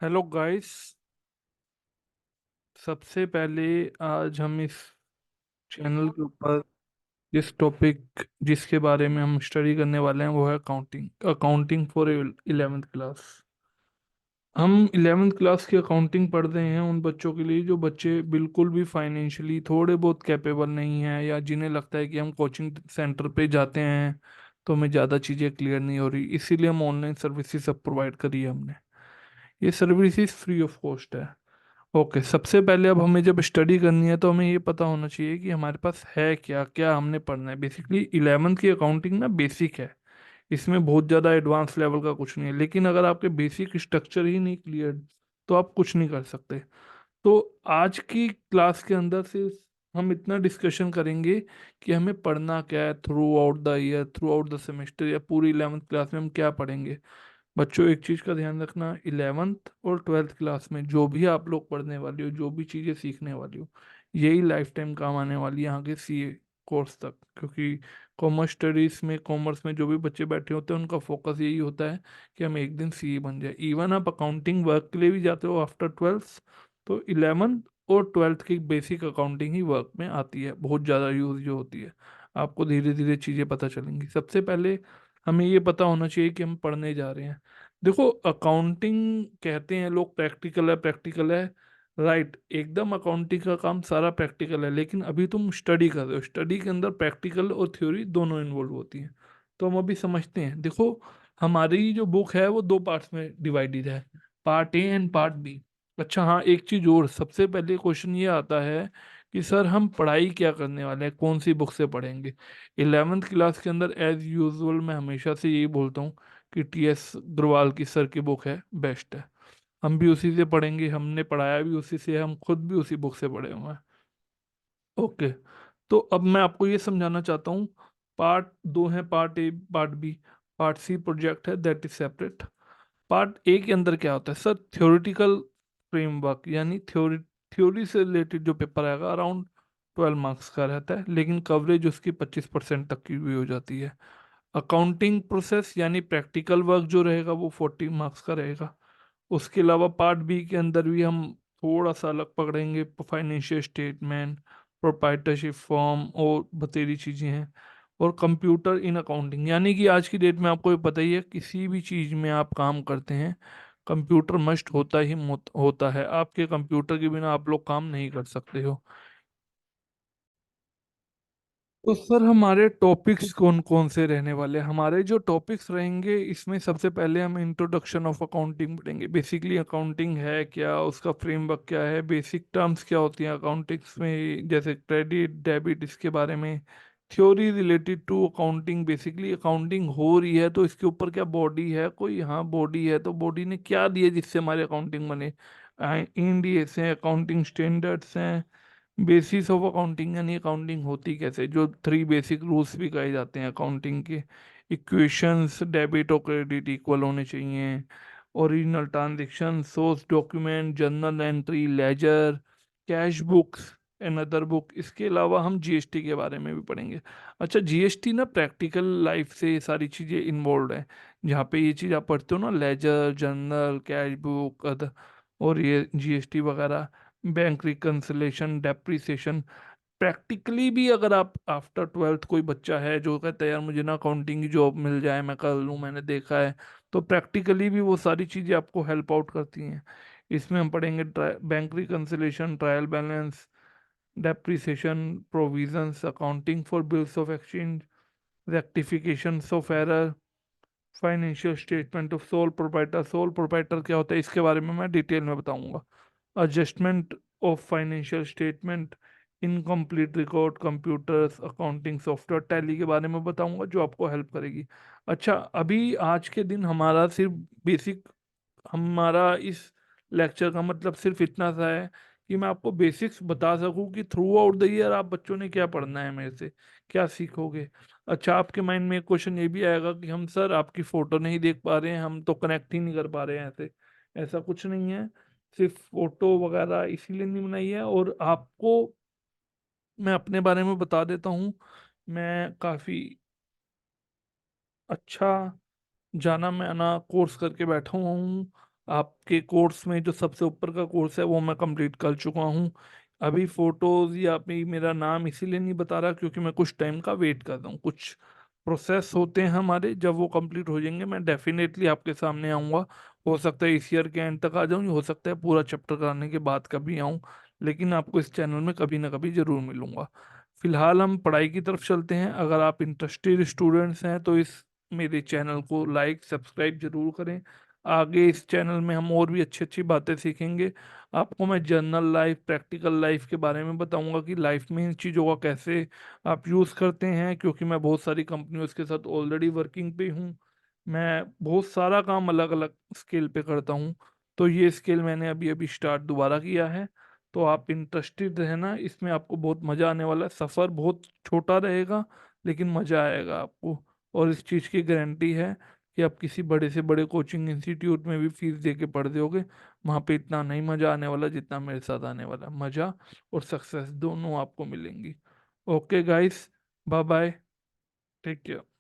Hello guys. सबसे पहले आज हम इस चैनल के ऊपर जिसके बारे में हम स्टडी करने वाले हैं वो है accounting accounting for 11th class. हम 11th क्लास की अकाउंटिंग पढ़ रहे हैं उन बच्चों के लिए जो बच्चे बिल्कुल भी फाइनेंशियली थोड़े बहुत कैपेबल नहीं हैं, या जिन्हें लगता है कि हम कोचिंग सेंटर पे जाते हैं तो हमें ज़्यादा चीज़ें क्लियर नहीं हो रही, इसीलिए हम ऑनलाइन सर्विसेज सब प्रोवाइड करी है हमने। ये सर्विसेज फ्री ऑफ कॉस्ट है। ओके, सबसे पहले अब हमें जब स्टडी करनी है तो हमें ये पता होना चाहिए कि हमारे पास है क्या क्या हमने पढ़ना है। बेसिकली 11th की अकाउंटिंग ना बेसिक है, इसमें बहुत ज़्यादा एडवांस लेवल का कुछ नहीं है। लेकिन अगर आपके बेसिक स्ट्रक्चर ही नहीं क्लियर तो आप कुछ नहीं कर सकते। तो आज की क्लास के अंदर से हम इतना डिस्कशन करेंगे कि हमें पढ़ना क्या है through out the year, through out the semester, या पूरी 11th क्लास में हम क्या पढ़ेंगे। बच्चों, एक चीज का ध्यान रखना, 11th और 12th क्लास में जो भी आप लोग पढ़ने वाले हो, जो भी चीजें सीखने वाली हो, यही लाइफ टाइम काम आने वाली है आगे सीए कोर्स तक। क्योंकि कॉमर्स में जो भी बच्चे बैठे होते हैं उनका फोकस यही होता है कि हम एक दिन सीए बन जाए। इवन आप अकाउंटिंग वर्क के लिए भी जाते हो आफ्टर 12th, तो 11th और 12th की बेसिक अकाउंटिंग ही वर्क में आती है, बहुत ज़्यादा यूज जो होती है। आपको धीरे धीरे चीज़ें पता चलेंगी। सबसे पहले हमें ये पता होना चाहिए कि हम पढ़ने जा रहे हैं। देखो, अकाउंटिंग कहते हैं लोग प्रैक्टिकल है प्रैक्टिकल है, राइट, एकदम अकाउंटिंग का काम सारा प्रैक्टिकल है। लेकिन अभी तुम स्टडी कर रहे हो, स्टडी के अंदर प्रैक्टिकल और थ्योरी दोनों इन्वॉल्व होती हैं। तो हम अभी समझते हैं। देखो, हमारी जो बुक है वो दो पार्ट्स में डिवाइडेड है, part A and part B. अच्छा हाँ, एक चीज और, सबसे पहले क्वेश्चन ये आता है कि सर हम पढ़ाई क्या करने वाले हैं, कौन सी बुक से पढ़ेंगे। 11th क्लास के अंदर एज यूजुअल मैं हमेशा से यही बोलता हूँ कि टीएस अग्रवाल की सर की बुक है, बेस्ट है। हम भी उसी से पढ़ेंगे, हमने पढ़ाया भी उसी से, हम खुद भी उसी बुक से पढ़े हुए हैं। ओके, तो अब मैं आपको ये समझाना चाहता हूँ। पार्ट दो है, part A part B. Part C project है, that is separate. Part A के अंदर क्या होता है सर, थ्योरेटिकल फ्रेमवर्क, यानी थ्योरी से रिलेटेड जो पेपर आएगा अराउंड 12 मार्क्स का रहता है, लेकिन कवरेज उसकी 25% तक की भी हो जाती है। अकाउंटिंग प्रोसेस यानी प्रैक्टिकल वर्क जो रहेगा वो 40 मार्क्स का रहेगा। उसके अलावा पार्ट बी के अंदर भी हम थोड़ा सा अलग पकड़ेंगे, फाइनेंशियल स्टेटमेंट, प्रोप्राइटरशिप फॉर्म और बतेरी चीज़ें हैं। और कंप्यूटर इन अकाउंटिंग, यानी कि आज की डेट में आपको ये पता ही है, किसी भी चीज़ में आप काम करते हैं कंप्यूटर मस्ट होता है। आपके कंप्यूटर के बिना आप लोग काम नहीं कर सकते हो। तो सर हमारे टॉपिक्स कौन कौन से रहने वाले हैं? हमारे जो टॉपिक्स रहेंगे इसमें सबसे पहले हम इंट्रोडक्शन ऑफ अकाउंटिंग पढ़ेंगे। बेसिकली अकाउंटिंग है क्या, उसका फ्रेमवर्क क्या है, बेसिक टर्म्स क्या होती हैं अकाउंटिंग्स में, जैसे क्रेडिट डेबिट, इसके बारे में। Theory related to accounting, basically accounting हो रही है तो इसके ऊपर क्या बॉडी है कोई, हाँ बॉडी है, तो बॉडी ने क्या दिया जिससे हमारी अकाउंटिंग बने। इंड एस हैं, अकाउंटिंग स्टैंडर्ड्स हैं, बेसिस ऑफ अकाउंटिंग यानी अकाउंटिंग होती कैसे, जो 3 बेसिक रूल्स भी कहे जाते हैं अकाउंटिंग के। इक्वेशंस, डेबिट और क्रेडिट इक्वल होने चाहिए। Original transaction, source document, journal entry, ledger, cash books and other book. इसके अलावा हम जीएसटी के बारे में भी पढ़ेंगे। अच्छा, जीएसटी ना प्रैक्टिकल लाइफ से ये सारी चीज़ें इन्वॉल्व हैं। जहाँ पे ये चीज़ आप पढ़ते हो ना, ledger, journal, cash book, other, और ये जीएसटी वगैरह, बैंक रिकन्सिलेशन, डेप्रिसिएशन। प्रैक्टिकली भी अगर आप आफ्टर 12th कोई बच्चा है जो कहता है यार मुझे ना अकाउंटिंग की जॉब मिल जाए मैं कर लूँ, मैंने देखा है, तो प्रैक्टिकली भी वो सारी चीज़ें आपको हेल्प आउट करती हैं। इसमें हम पढ़ेंगे bank reconciliation, trial balance, depreciation, provisions, accounting for bills of exchange, rectification of error, financial statement of sole proprietor क्या होता है इसके बारे में मैं डिटेल में बताऊंगा। Adjustment of financial statement, incomplete record, computers, accounting software, tally के बारे में बताऊंगा जो आपको हेल्प करेगी। अच्छा, अभी आज के दिन हमारा सिर्फ बेसिक, हमारा इस लेक्चर का मतलब सिर्फ इतना सा है कि मैं आपको बेसिक्स बता सकूं कि थ्रू आउट द ईयर आप बच्चों ने क्या पढ़ना है, मेरे से क्या सीखोगे। अच्छा, आपके माइंड में एक क्वेश्चन ये भी आएगा कि हम सर आपकी फोटो नहीं देख पा रहे हैं, हम तो कनेक्ट ही नहीं कर पा रहे हैं ऐसे। ऐसा कुछ नहीं है, सिर्फ फोटो वगैरह इसीलिए नहीं बनाई है। और आपको मैं अपने बारे में बता देता हूँ, मैं काफ़ी अच्छा जाना माना कोर्स करके बैठा हुआ हूँ। आपके कोर्स में जो सबसे ऊपर का कोर्स है वो मैं कंप्लीट कर चुका हूँ। अभी फोटोज या अभी मेरा नाम इसीलिए नहीं बता रहा क्योंकि मैं कुछ टाइम का वेट कर रहा हूँ, कुछ प्रोसेस होते हैं हमारे, जब वो कंप्लीट हो जाएंगे मैं डेफिनेटली आपके सामने आऊँगा। हो सकता है इस ईयर के एंड तक आ जाऊँ, हो सकता है पूरा चैप्टर कराने के बाद कभी आऊँ, लेकिन आपको इस चैनल में कभी ना कभी जरूर मिलूंगा। फिलहाल हम पढ़ाई की तरफ चलते हैं। अगर आप इंटरेस्टेड स्टूडेंट्स हैं तो इस मेरे चैनल को लाइक सब्सक्राइब जरूर करें। आगे इस चैनल में हम और भी अच्छी अच्छी बातें सीखेंगे। आपको मैं जर्नल लाइफ, प्रैक्टिकल लाइफ के बारे में बताऊंगा कि लाइफ में इन चीज़ों का कैसे आप यूज़ करते हैं, क्योंकि मैं बहुत सारी कंपनियों के साथ ऑलरेडी वर्किंग पे हूँ। मैं बहुत सारा काम अलग अलग स्केल पे करता हूँ। तो ये स्केल मैंने अभी अभी स्टार्ट दोबारा किया है। तो आप इंटरेस्टेड रहना, इसमें आपको बहुत मज़ा आने वाला है। सफ़र बहुत छोटा रहेगा लेकिन मज़ा आएगा आपको। और इस चीज़ की गारंटी है कि आप किसी बड़े से बड़े कोचिंग इंस्टीट्यूट में भी फीस दे के पढ़ दोगे, वहाँ पे इतना नहीं मज़ा आने वाला जितना मेरे साथ आने वाला। मज़ा और सक्सेस दोनों आपको मिलेंगी। Okay guys, bye bye, take care.